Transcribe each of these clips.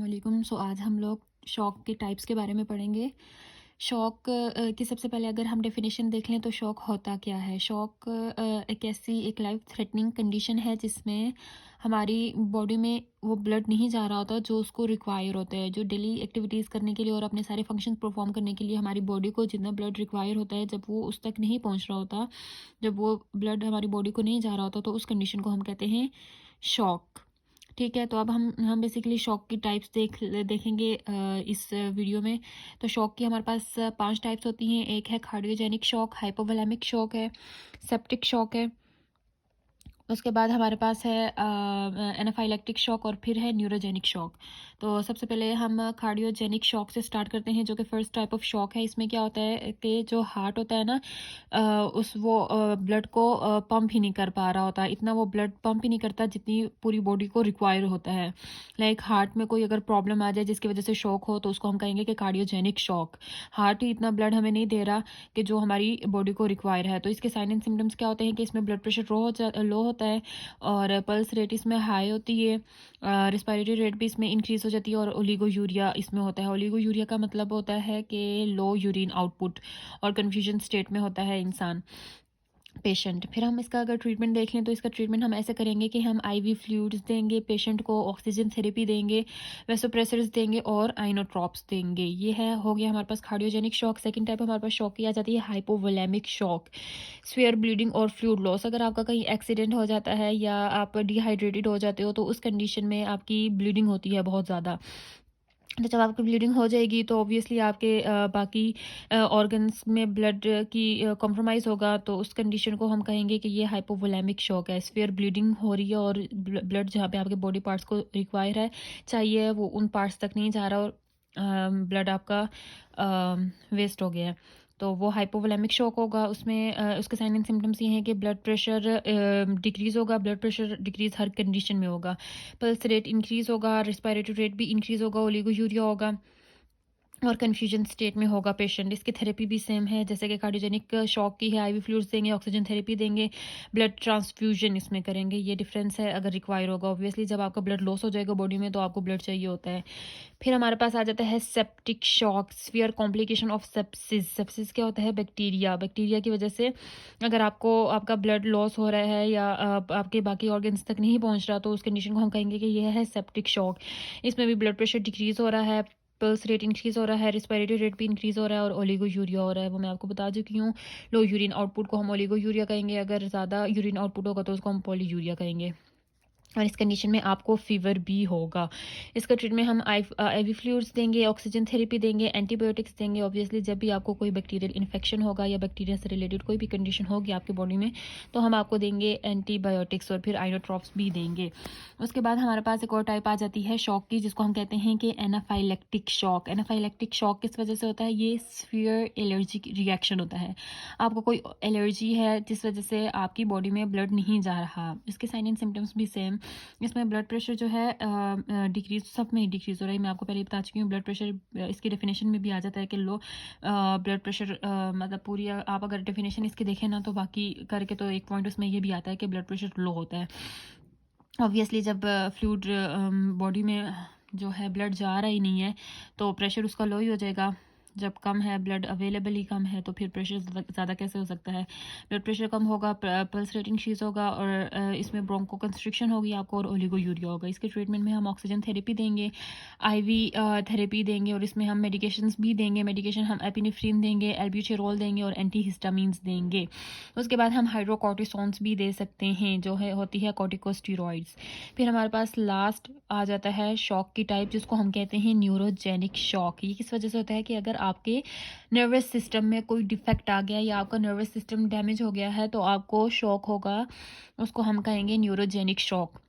वालेकुम। आज हम लोग शौक के टाइप्स के बारे में पढ़ेंगे। शौक की सबसे पहले अगर हम डेफिनेशन देख लें तो शौक होता क्या है। शौक एक लाइफ थ्रेटनिंग कंडीशन है जिसमें हमारी बॉडी में वो ब्लड नहीं जा रहा होता जो उसको रिक्वायर होता है, जो डेली एक्टिविटीज़ करने के लिए और अपने सारे फंक्शन परफॉर्म करने के लिए हमारी बॉडी को जितना ब्लड रिक्वायर होता है, जब वो उस तक नहीं पहुंच रहा होता, जब वो ब्लड हमारी बॉडी को नहीं जा रहा होता, तो उस कंडीशन को हम कहते हैं शौक। ठीक है, तो अब हम बेसिकली शॉक की टाइप्स देखेंगे इस वीडियो में। तो शॉक की हमारे पास 5 टाइप्स होती हैं। एक है कार्डियोजेनिक शॉक, हाइपोवोलेमिक शॉक है, सेप्टिक शॉक है। उसके बाद हमारे पास है एनाफाइलेक्टिक शॉक और फिर है न्यूरोजेनिक शॉक। तो सबसे पहले हम कार्डियोजेनिक शॉक से स्टार्ट करते हैं, जो कि फर्स्ट टाइप ऑफ शॉक है। इसमें क्या होता है कि जो हार्ट होता है ना, वो ब्लड को पंप ही नहीं कर पा रहा होता, इतना वो ब्लड पंप ही नहीं करता जितनी पूरी बॉडी को रिक्वायर होता है। लाइक हार्ट में कोई अगर प्रॉब्लम आ जाए जिसकी वजह से शॉक हो, तो उसको हम कहेंगे कि कार्डियोजेनिक शॉक। हार्ट ही इतना ब्लड हमें नहीं दे रहा कि जो हमारी बॉडी को रिक्वायर है। तो इसके साइन एंड सिम्टम्स क्या होते हैं कि इसमें ब्लड प्रेशर लो होता है और पल्स रेट इसमें हाई होती है। रिस्पायरेटरी रेट भी इसमें इंक्रीज हो जाती है और ओलिगोयूरिया इसमें होता है। ओलिगोयूरिया का मतलब होता है कि लो यूरिन आउटपुट और कन्फ्यूजन स्टेट में होता है इंसान, पेशेंट। फिर हम इसका अगर ट्रीटमेंट देख लें तो इसका ट्रीटमेंट हम ऐसे करेंगे कि हम आईवी फ्लूइड्स देंगे, पेशेंट को ऑक्सीजन थेरेपी देंगे, वेसोप्रेसर्स देंगे और आइनोट्रॉप्स देंगे। ये है हो गया हमारे पास कार्डियोजेनिक शॉक। सेकंड टाइप हमारे पास शॉक की आ जाती है हाइपोवोलेमिक शॉक। स्फीयर ब्लीडिंग और फ्लूइड लॉस। अगर आपका कहीं एक्सीडेंट हो जाता है या आप डिहाइड्रेटेड हो जाते हो, तो उस कंडीशन में आपकी ब्लीडिंग होती है बहुत ज़्यादा। तो जब आपकी ब्लीडिंग हो जाएगी तो ऑब्वियसली आपके बाकी ऑर्गन्स में ब्लड की कॉम्प्रोमाइज़ होगा, तो उस कंडीशन को हम कहेंगे कि ये हाइपोवोलेमिक शॉक है। स्फीयर ब्लीडिंग हो रही है और ब्लड जहाँ पे आपके बॉडी पार्ट्स को रिक्वायर है चाहिए, वो उन पार्ट्स तक नहीं जा रहा और ब्लड आपका वेस्ट हो गया है, तो वो हाइपोवोलेमिक शॉक होगा। उसमें उसके साइन एंड सिम्टम्स ये हैं कि ब्लड प्रेशर डिक्रीज़ होगा। ब्लड प्रेशर डिक्रीज़ हर कंडीशन में होगा। पल्स रेट इंक्रीज़ होगा, रिस्पायरेटरी रेट भी इंक्रीज़ होगा, ओलिगोयूरिया होगा और कन्फ्यूजन स्टेट में होगा पेशेंट। इसकी थेरेपी भी सेम है जैसे कि कार्डियोजेनिक शॉक की है। आईवी फ्लूइड्स देंगे, ऑक्सीजन थेरेपी देंगे, ब्लड ट्रांसफ्यूजन इसमें करेंगे। ये डिफरेंस है अगर रिक्वायर होगा। ऑब्वियसली जब आपका ब्लड लॉस हो जाएगा बॉडी में तो आपको ब्लड चाहिए होता है। फिर हमारे पास आ जाता है septic shock, severe complication of sepsis. Sepsis क्या होता है? बैक्टीरिया की वजह से अगर आपका ब्लड लॉस हो रहा है या आपके बाकी ऑर्गन्स तक नहीं पहुंच रहा, तो उस कंडीशन को हम कहेंगे कि यह है सेप्टिक शॉक। इसमें भी ब्लड प्रेशर डिक्रीज हो रहा है, पल्स रेट इंक्रीज हो रहा है, रिस्पायरेटरी रेट भी इंक्रीज हो रहा है और ओलिगोयूरिया हो रहा है। वो मैं आपको बता चुकी हूँ। लो यूरिन आउटपुट को हम ओलिगोयूरिया कहेंगे, अगर ज़्यादा यूरिन आउटपुट होगा तो उसको हम पॉलीयूरिया कहेंगे। और इस कंडीशन में आपको फीवर भी होगा। इसका ट्रीटमेंट हम आईवी फ्लूइड्स देंगे, ऑक्सीजन थेरेपी देंगे, एंटीबायोटिक्स देंगे। ऑब्वियसली जब भी आपको कोई बैक्टीरियल इन्फेक्शन होगा या बैक्टीरिया से रिलेटेड कोई भी कंडीशन होगी आपकी बॉडी में, तो हम आपको देंगे एंटीबायोटिक्स और फिर आइनोट्रॉप्स भी देंगे। उसके बाद हमारे पास एक और टाइप आ जाती है शॉक की, जिसको हम कहते हैं कि एनाफाइलेक्टिक शॉक। एनाफाइलेक्टिक शॉक किस वजह से होता है? ये सीवियर एलर्जी रिएक्शन होता है। आपको कोई एलर्जी है जिस वजह से आपकी बॉडी में ब्लड नहीं जा रहा। इसके साइन एंड सिम्टम्स भी सेम। इसमें ब्लड प्रेशर जो है डिक्रीज, सब में डिक्रीज हो रहा है। मैं आपको पहले ही बता चुकी हूँ। ब्लड प्रेशर इसकी डेफिनेशन में भी आ जाता है कि लो ब्लड प्रेशर, मतलब पूरी आप अगर डेफिनेशन इसकी देखें ना तो बाकी करके तो एक पॉइंट उसमें ये भी आता है कि ब्लड प्रेशर लो होता है। ऑब्वियसली जब फ्लूइड बॉडी में जो है ब्लड जा रहा ही नहीं है तो प्रेशर उसका लो ही हो जाएगा। जब कम है, ब्लड अवेलेबल ही कम है, तो फिर प्रेशर ज़्यादा कैसे हो सकता है? ब्लड प्रेशर कम होगा, पल्स रेट इंक्रीज होगा और इसमें ब्रोंको कंस्ट्रिक्शन होगी आपको और ओलिगोयूरिया होगा। इसके ट्रीटमेंट में हम ऑक्सीजन थेरेपी देंगे, आईवी थेरेपी देंगे और इसमें हम मेडिकेशंस भी देंगे। मेडिकेशन हम एपिनेफ्रिन देंगे, एल्ब्यूटेरॉल देंगे और एंटीहिस्टामिन्स देंगे। उसके बाद हम हाइड्रोकॉर्टिसोन्स भी दे सकते हैं, जो है होती है कॉर्टिकोस्टेरॉइड्स। फिर हमारे पास लास्ट आ जाता है शॉक की टाइप, जिसको हम कहते हैं न्यूरोजेनिक शॉक। ये किस वजह से होता है कि अगर आपके नर्वस सिस्टम में कोई डिफेक्ट आ गया या आपका नर्वस सिस्टम डैमेज हो गया है तो आपको शॉक होगा, उसको हम कहेंगे न्यूरोजेनिक शॉक।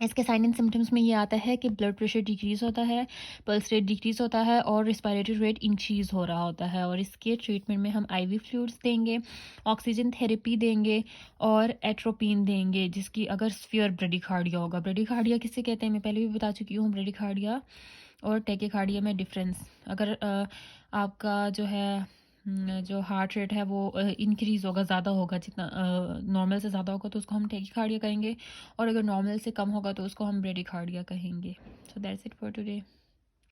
इसके साइन एंड सिम्टम्स में ये आता है कि ब्लड प्रेशर डिक्रीज़ होता है, पल्स रेट डिक्रीज़ होता है और रिस्पायरेटरी रेट इंक्रीज़ हो रहा होता है। और इसके ट्रीटमेंट में हम आईवी फ्लूइड्स देंगे, ऑक्सीजन थेरेपी देंगे और एट्रोपिन देंगे, जिसकी अगर स्फीयर ब्रेडिकार्डिया होगा। ब्रेडिकार्डिया किसे कहते हैं मैं पहले भी बता चुकी हूँ। ब्रेडिकार्डिया और टैकीकार्डिया में डिफरेंस, अगर आपका जो है जो हार्ट रेट है वो इंक्रीज़ होगा, ज़्यादा होगा, जितना नॉर्मल से ज़्यादा होगा तो उसको हम टैकीकार्डिया कहेंगे और अगर नॉर्मल से कम होगा तो उसको हम ब्रेडिकार्डिया कहेंगे। So that's it for today.